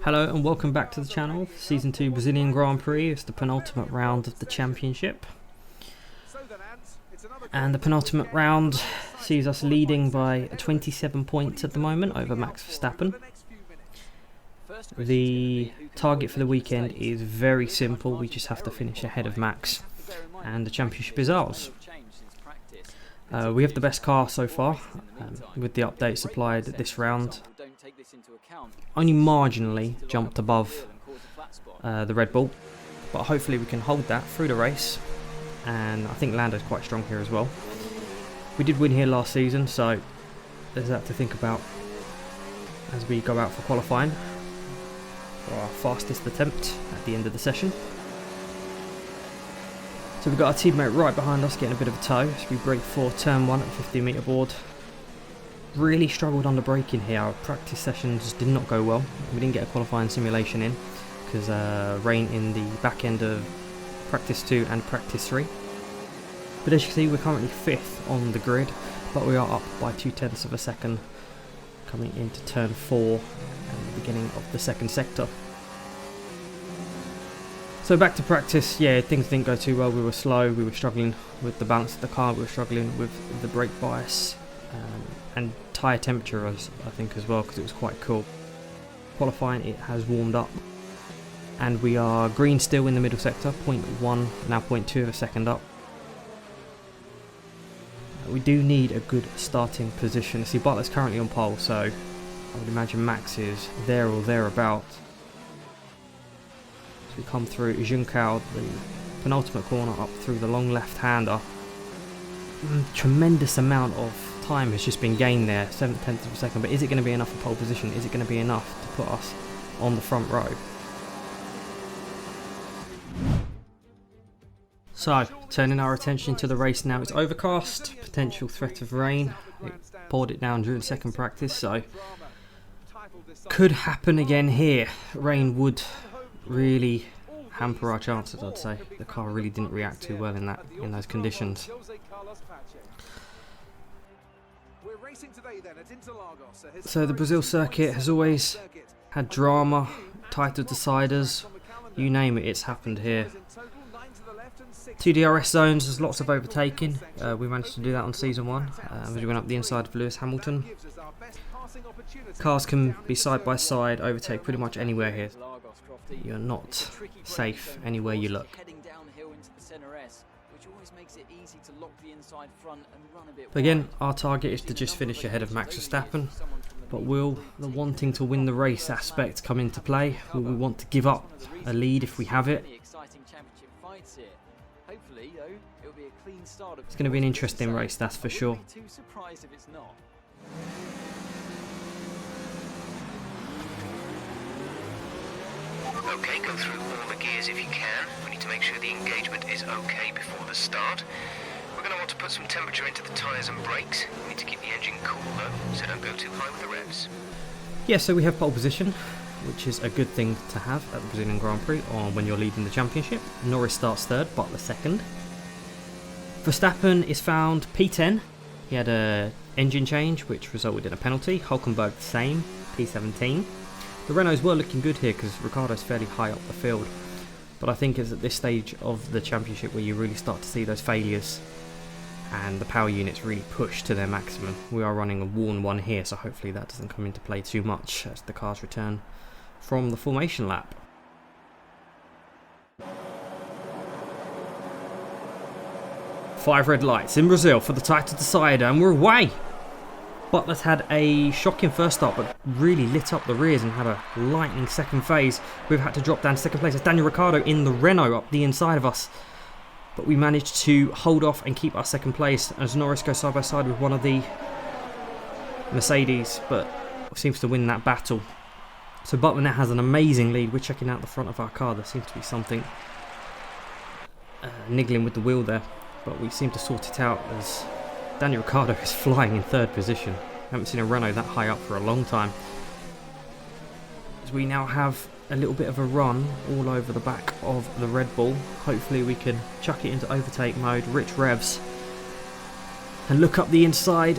Hello and welcome back to the channel for Season 2 Brazilian Grand Prix. It's the penultimate round of the championship. And the penultimate round sees us leading by 27 points at the moment over Max Verstappen. The target for the weekend is very simple. We just have to finish ahead of Max and the championship is ours. We have the best car so far with the update supplied this round. Only marginally jumped above the Red Bull, but hopefully we can hold that through the race, and I think Lando's quite strong here as well. We did win here last season, so there's that to think about as we go out for qualifying for our fastest attempt at the end of the session. So we've got our teammate right behind us getting a bit of a tow, so we brake for turn 1 at 50 metre board. Really struggled on the braking here. Our practice sessions did not go well. We didn't get a qualifying simulation in because rain in the back end of practice 2 and practice 3. But as you can see, we're currently 5th on the grid, but we are up by 0.2 of a second coming into turn 4 and the beginning of the second sector. So back to practice, yeah, things didn't go too well. We were slow, we were struggling with the balance of the car, we were struggling with the brake bias and tyre temperature, I think, as well, because it was quite cool. Qualifying, it has warmed up and we are green still in the middle sector, 0.1, now 0.2 of a second up. We do need a good starting position. See, Butler's currently on pole, so I would imagine Max is there or thereabout. We come through Juncao, the penultimate corner, up through the long left-hander. Tremendous amount of time has just been gained there, 0.7 of a second, but is it going to be enough for pole position? Is it going to be enough to put us on the front row? So, turning our attention to the race now, it's overcast, potential threat of rain. It poured it down during second practice, so could happen again here. Rain would really hamper our chances, I'd say. The car really didn't react too well in those conditions. So the Brazil circuit has always had drama, title deciders, you name it, it's happened here. 2 DRS zones, there's lots of overtaking. We managed to do that on season 1 as we went up the inside of Lewis Hamilton. Cars can be side by side, overtake pretty much anywhere here. You're not safe anywhere you look. But again, our target is to just finish ahead of Max Verstappen. But will the wanting to win the race aspect come into play? Will we want to give up a lead if we have it? It's going to be an interesting race, that's for sure. Okay, go through all the gears if you can. We need to make sure the engagement is okay before the start. We're going to want to put some temperature into the tyres and brakes. We need to keep the engine cool though, so don't go too high with the revs. Yeah, so we have pole position, which is a good thing to have at the Brazilian Grand Prix or when you're leading the championship. Norris starts 3rd, Butler 2nd. Verstappen is found P10. He had a engine change, which resulted in a penalty. Hulkenberg the same, P17. The Renaults were looking good here because Ricciardo's fairly high up the field. But I think it's at this stage of the championship where you really start to see those failures and the power units really push to their maximum. We are running a worn one here, so hopefully that doesn't come into play too much as the cars return from the formation lap. Five red lights in Brazil for the title decider, and we're away! Butler's had a shocking first start, but really lit up the rears and had a lightning second phase. We've had to drop down to second place. It's Daniel Ricciardo in the Renault up the inside of us. But we managed to hold off and keep our second place as Norris goes side by side with one of the Mercedes, but seems to win that battle. So Butler now has an amazing lead. We're checking out the front of our car. There seems to be something niggling with the wheel there, but we seem to sort it out as Daniel Ricciardo is flying in 3rd position. Haven't seen a Renault that high up for a long time. As we now have a little bit of a run all over the back of the Red Bull. Hopefully we can chuck it into overtake mode, rich revs, and look up the inside.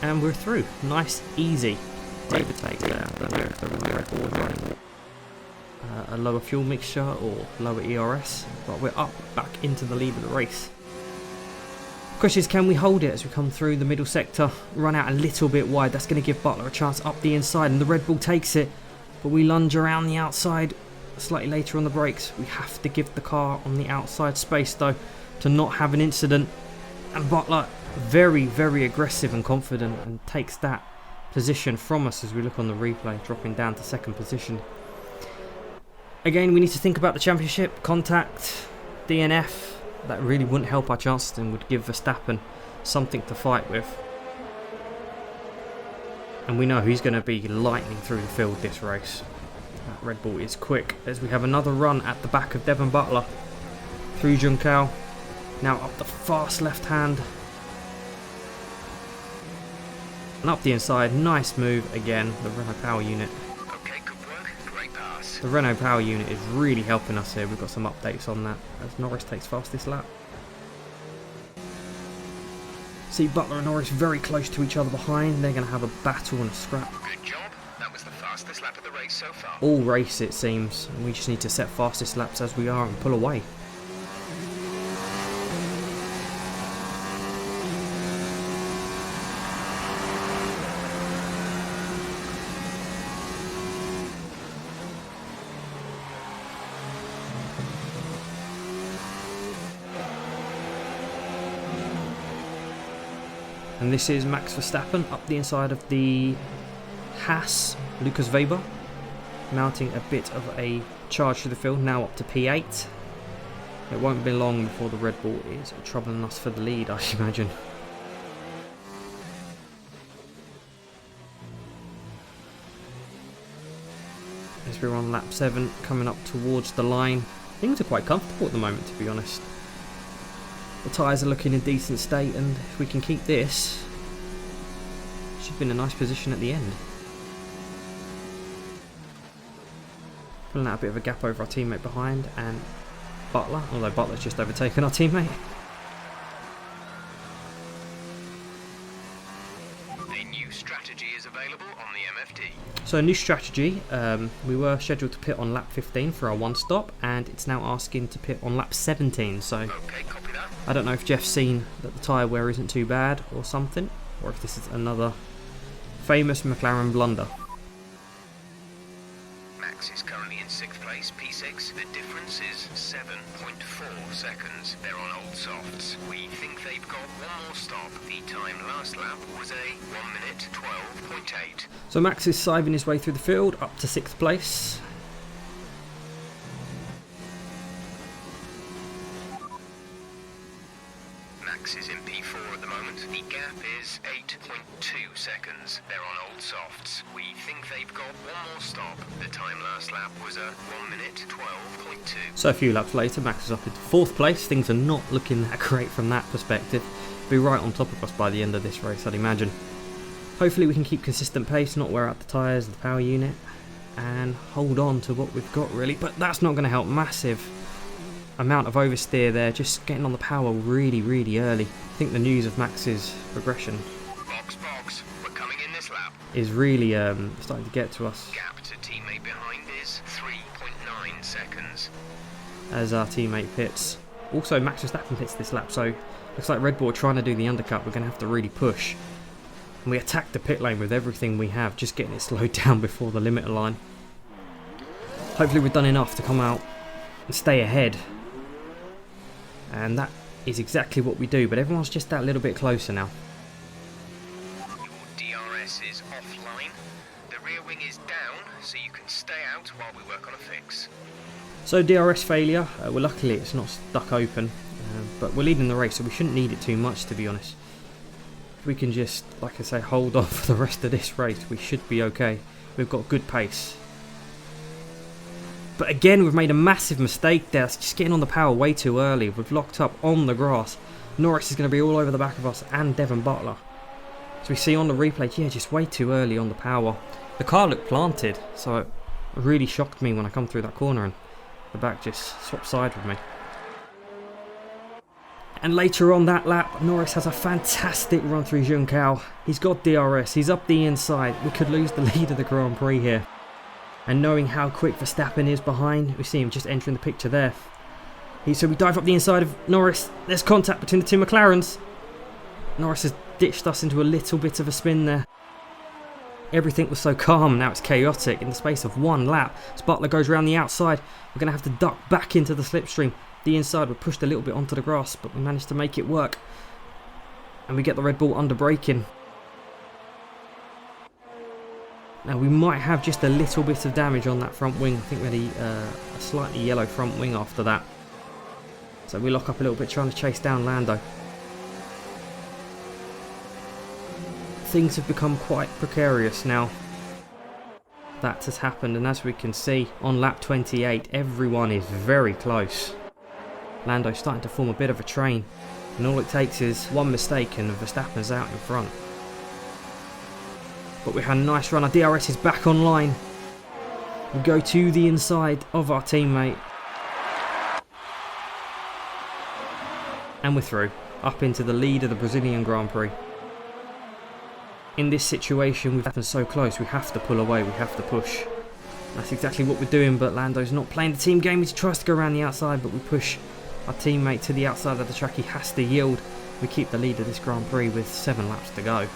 and we're through. Nice, easy. David takes there. I don't know if the Red Bull was running a lower fuel mixture or lower ERS, but we're up back into the lead of the race. Question is, can we hold it as we come through the middle sector, run out a little bit wide? That's going to give Butler a chance up the inside, and the Red Bull takes it, but we lunge around the outside slightly later on the brakes. We have to give the car on the outside space though to not have an incident, and Butler very, very aggressive and confident and takes that position from us as we look on the replay, dropping down to second position. Again, we need to think about the championship, contact, DNF. That really wouldn't help our chances and would give Verstappen something to fight with. And we know he's going to be lightning through the field this race. That Red Bull is quick as we have another run at the back of Devon Butler. Through Juncal. Now up the fast left hand. And up the inside. Nice move again. The Renault Power Unit. The Renault Power Unit is really helping us here. We've got some updates on that as Norris takes fastest lap. See Butler and Norris very close to each other behind. They're going to have a battle and a scrap. Good job. That was the fastest lap of the race so far. All race it seems. And we just need to set fastest laps as we are and pull away. And this is Max Verstappen up the inside of the Haas, Lucas Weber, mounting a bit of a charge through the field, now up to P8. It won't be long before the Red Bull is troubling us for the lead, I should imagine. As we're on lap 7, coming up towards the line. Things are quite comfortable at the moment, to be honest. The tyres are looking in decent state, and if we can keep this, should be in a nice position at the end. Pulling out a bit of a gap over our teammate behind, and Butler, although Butler's just overtaken our teammate. A new strategy is available on the MFD. So a new strategy, we were scheduled to pit on lap 15 for our one stop, and it's now asking to pit on lap 17, so Okay, copy that. I don't know if Jeff's seen that the tyre wear isn't too bad or something, or if this is another famous McLaren blunder. Max is currently in 6th place, P6. The difference is 7.4 seconds. They're on old softs. We think they've got one more stop. The time last lap was a 1 minute 12.8. So Max is siving his way through the field up to 6th place. Max is in P4 at the moment. The gap is 8.2 seconds. They're on old softs. We think they've got one more stop. The time last lap was a 1 minute 12.2. So a few laps later, Max is up into 4th place. Things are not looking that great from that perspective. Be right on top of us by the end of this race, I'd imagine. Hopefully we can keep consistent pace, not wear out the tyres, the power unit, and hold on to what we've got really. But that's not going to help. Massive amount of oversteer there, just getting on the power really, really early. I think the news of Max's progression Box, we're coming in this lap. is really starting to get to us Gap to teammate behind is 3.9 seconds. as our teammate pits. Also, Max Verstappen pits this lap, so looks like Red Bull are trying to do the undercut. We're going to have to really push. And we attack the pit lane with everything we have, just getting it slowed down before the limiter line. Hopefully we've done enough to come out and stay ahead. And that is exactly what we do, but everyone's just that little bit closer now. Your DRS is offline. The rear wing is down, so you can stay out while we work on a fix. So DRS failure, well luckily it's not stuck open, but we're leading the race, so we shouldn't need it too much, to be honest. If we can just, like I say, hold on for the rest of this race, we should be okay. We've got good pace. But again, we've made a massive mistake there. It's just getting on the power way too early. We've locked up on the grass. Norris is going to be all over the back of us, and Devon Butler. So we see on the replay, yeah, just way too early on the power. The car looked planted, so it really shocked me when I come through that corner and the back just swapped side with me. And later on that lap, Norris has a fantastic run through Junção. He's got DRS, he's up the inside. We could lose the lead of the Grand Prix here. And knowing how quick Verstappen is behind, we see him just entering the picture there. So we dive up the inside of Norris. There's contact between the two McLarens. Norris has ditched us into a little bit of a spin there. Everything was so calm, now it's chaotic. In the space of one lap, Spartler goes around the outside. We're going to have to duck back into the slipstream. The inside, we're pushed a little bit onto the grass, but we managed to make it work. And we get the Red Bull under braking. Now we might have just a little bit of damage on that front wing. I think we had a slightly yellow front wing after that. So we lock up a little bit trying to chase down Lando. Things have become quite precarious now. That has happened, and as we can see on lap 28, everyone is very close. Lando's starting to form a bit of a train, and all it takes is one mistake and Verstappen's out in front. But we had a nice run. Our DRS is back online. We go to the inside of our teammate. And we're through, up into the lead of the Brazilian Grand Prix. In this situation, we've happened so close, we have to pull away, we have to push. That's exactly what we're doing, but Lando's not playing the team game. He tries to go around the outside, but we push our teammate to the outside of the track. He has to yield. We keep the lead of this Grand Prix with 7 laps to go.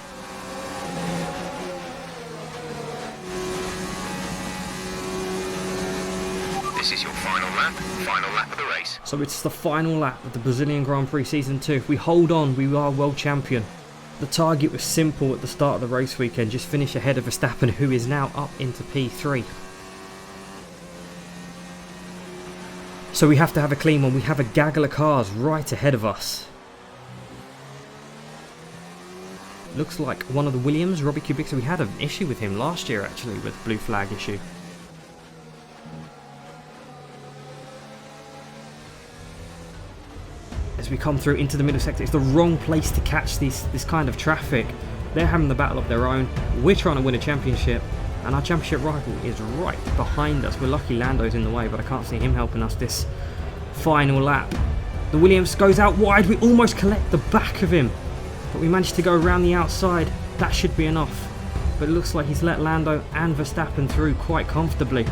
This is your final lap of the race. So it's the final lap of the Brazilian Grand Prix Season 2. If we hold on, we are world champion. The target was simple at the start of the race weekend, just finish ahead of Verstappen, who is now up into P3. So we have to have a clean one. We have a gaggle of cars right ahead of us. Looks like one of the Williams, Robbie Kubica. We had an issue with him last year actually, with the blue flag issue. As we come through into the middle sector, it's the wrong place to catch this kind of traffic. They're having the battle of their own. We're trying to win a championship, and our championship rival is right behind us. We're lucky Lando's in the way, but I can't see him helping us this final lap. The Williams goes out wide. We almost collect the back of him, but we managed to go around the outside. That should be enough, but it looks like he's let Lando and Verstappen through quite comfortably.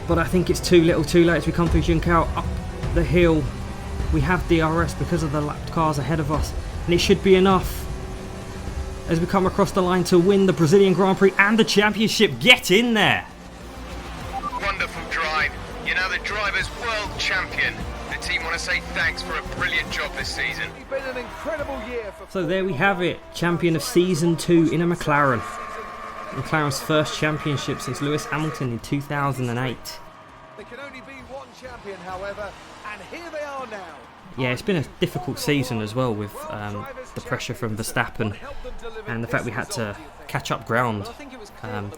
But I think it's too little too late as we come through Junção up the hill. We have DRS because of the lapped cars ahead of us, and it should be enough as we come across the line to win the Brazilian Grand Prix and the championship. Get in there! Wonderful drive. You're now the driver's world champion. The team want to say thanks for a brilliant job this season. It's been an incredible year for... So there we have it, champion of Season 2 in a McLaren. McLaren's first championship since Lewis Hamilton in 2008. There can only be one champion, however, and here they are now. Yeah, it's been a difficult season as well with the pressure from Verstappen and the fact we had to catch up ground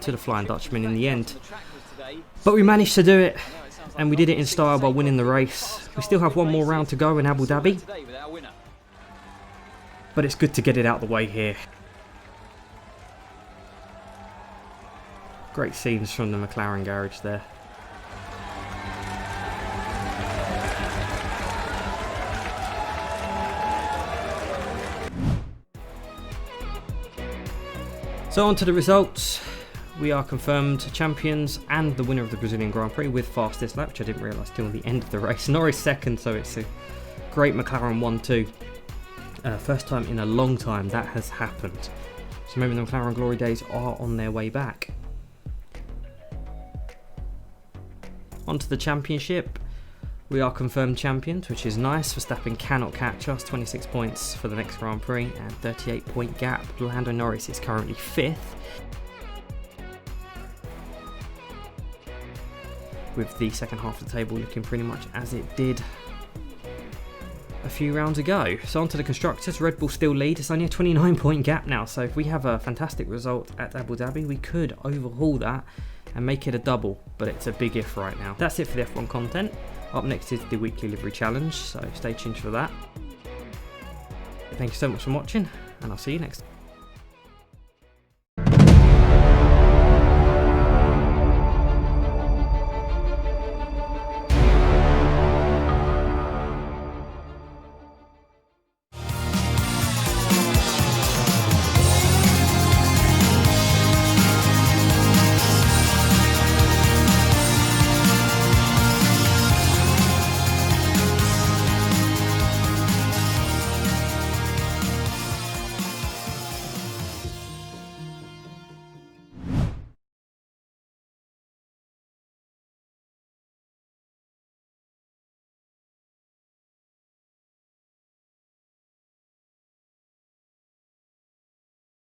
to the Flying Dutchman in the end. But we managed to do it, and we did it in style by winning the race. We still have one more round to go in Abu Dhabi, but it's good to get it out of the way here. Great scenes from the McLaren garage there. So on to the results. We are confirmed champions and the winner of the Brazilian Grand Prix with fastest lap, which I didn't realise till the end of the race. Norris second, so it's a great McLaren 1-2. First time in a long time that has happened. So maybe the McLaren glory days are on their way back. On to the championship. We are confirmed champions, which is nice. Verstappen cannot catch us. 26 points for the next Grand Prix and 38-point gap. Lando Norris is currently 5th. With the second half of the table looking pretty much as it did a few rounds ago. So on to the constructors. Red Bull still lead. It's only a 29-point gap now. So if we have a fantastic result at Abu Dhabi, we could overhaul that and make it a double. But it's a big if right now. That's it for the F1 content. Up next is the weekly livery challenge, so stay tuned for that. Thank you so much for watching, and I'll see you next time.